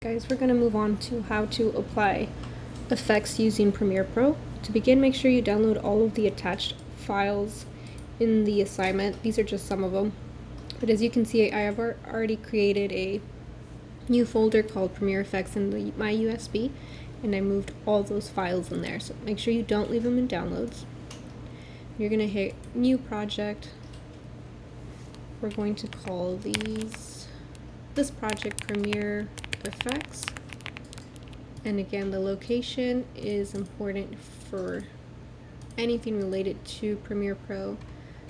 Guys, we're going to move on to how to apply effects using Premiere Pro. To begin, make sure you download all of the attached files in the assignment. These are just some of them. But as you can see, I have already created a new folder called Premiere Effects in my USB, and I moved all those files in there. So make sure you don't leave them in downloads. You're going to hit New Project. We're going to call this project Premiere Effects, and again the location is important for anything related to Premiere Pro,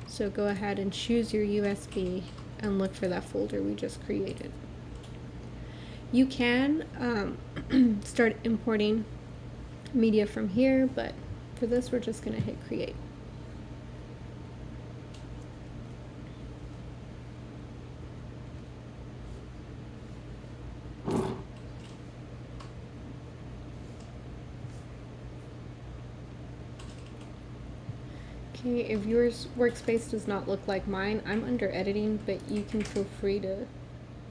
so go ahead and choose your USB and look for that folder we just created. You can start importing media from here, but for this we're just going to hit create. Okay, if your workspace does not look like mine, I'm under editing, but you can feel free to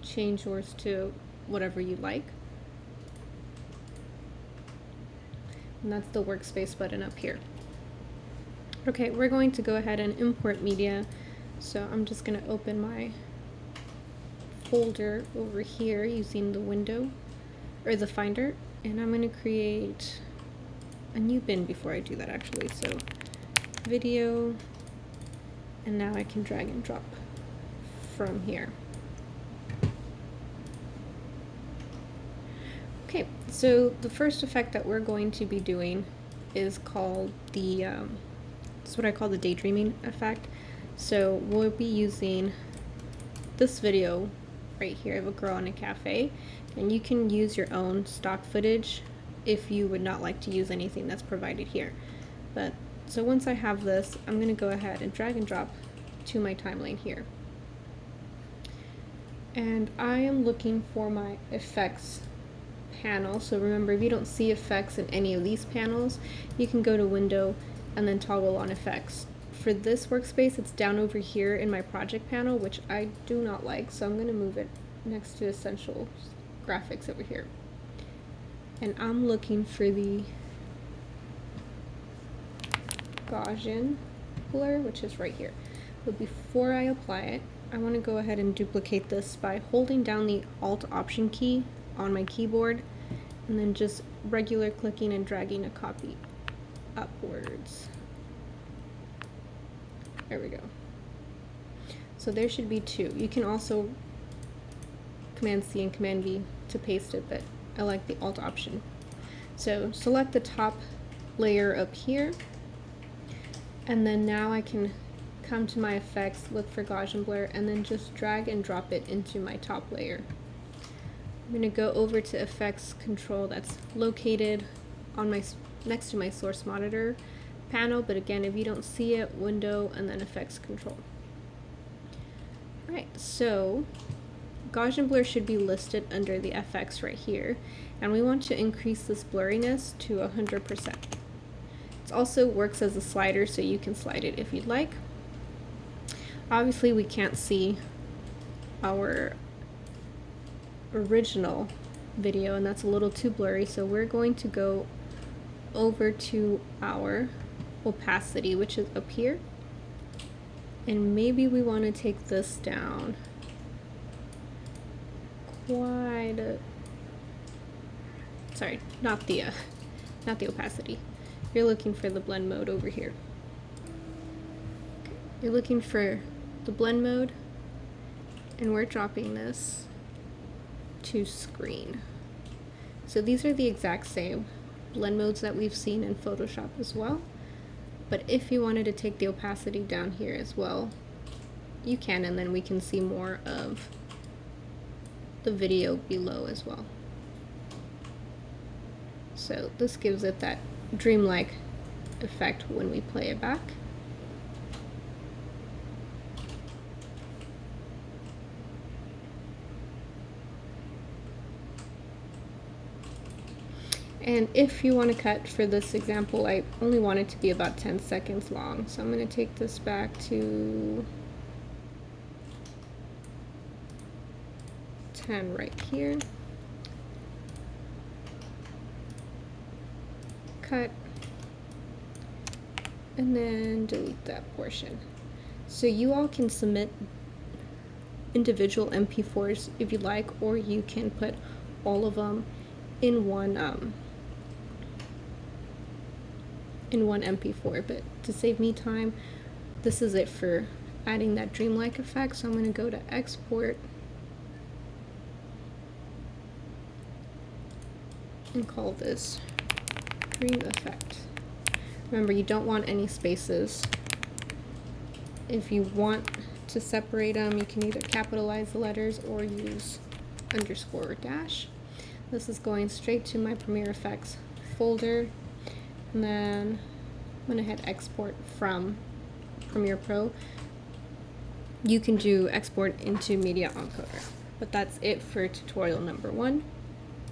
change yours to whatever you like. And that's the workspace button up here. Okay, we're going to go ahead and import media. So I'm just going to open my folder over here using the window or the Finder, and I'm going to create a new bin before I do that actually. So video, and now I can drag and drop from here. Okay, so the first effect that we're going to be doing is called it's what I call the daydreaming effect. So we'll be using this video right here of a girl in a cafe, and you can use your own stock footage if you would not like to use anything that's provided here. But so once I have this, I'm going to go ahead and drag and drop to my timeline here. And I am looking for my effects panel. So remember, if you don't see effects in any of these panels, you can go to Window and then toggle on effects. For this workspace, it's down over here in my project panel, which I do not like, so I'm going to move it next to Essential Graphics over here. And I'm looking for the Gaussian blur, which is right here. But before I apply it, I want to go ahead and duplicate this by holding down the Alt Option key on my keyboard and then just regular clicking and dragging a copy upwards. There we go. So there should be two. You can also Command C and Command V to paste it, but I like the Alt option. So select the top layer up here, and then now I can come to my effects, look for Gaussian blur, and then just drag and drop it into my top layer. I'm going to go over to effects control that's located on my next to my source monitor panel, but again, if you don't see it, window and then effects control. Alright, so Gaussian blur should be listed under the FX right here, and we want to increase this blurriness to 100%. It also works as a slider, so you can slide it if you'd like. Obviously we can't see our original video, and that's a little too blurry, so we're going to go over to our opacity, which is up here, and maybe we want to take this down quite a, sorry, not the opacity. You're looking for the blend mode over here. You're looking for the blend mode, and we're dropping this to screen. So these are the exact same blend modes that we've seen in Photoshop as well, but if you wanted to take the opacity down here as well, you can, and then we can see more of the video below as well. So this gives it that dreamlike effect when we play it back. And if you want to cut for this example, I only want it to be about 10 seconds long. So I'm going to take this back to 10 right here. cut, and then delete that portion. So you all can submit individual MP4s if you like, or you can put all of them in one MP4. But to save me time, this is it for adding that dreamlike effect. So I'm going to go to export and call this dream effect. Remember, you don't want any spaces. If you want to separate them, you can either capitalize the letters or use underscore or dash. This is going straight to my Premiere Effects folder, and then I'm going to hit export from Premiere Pro. You can do export into Media Encoder. But that's it for tutorial number 1.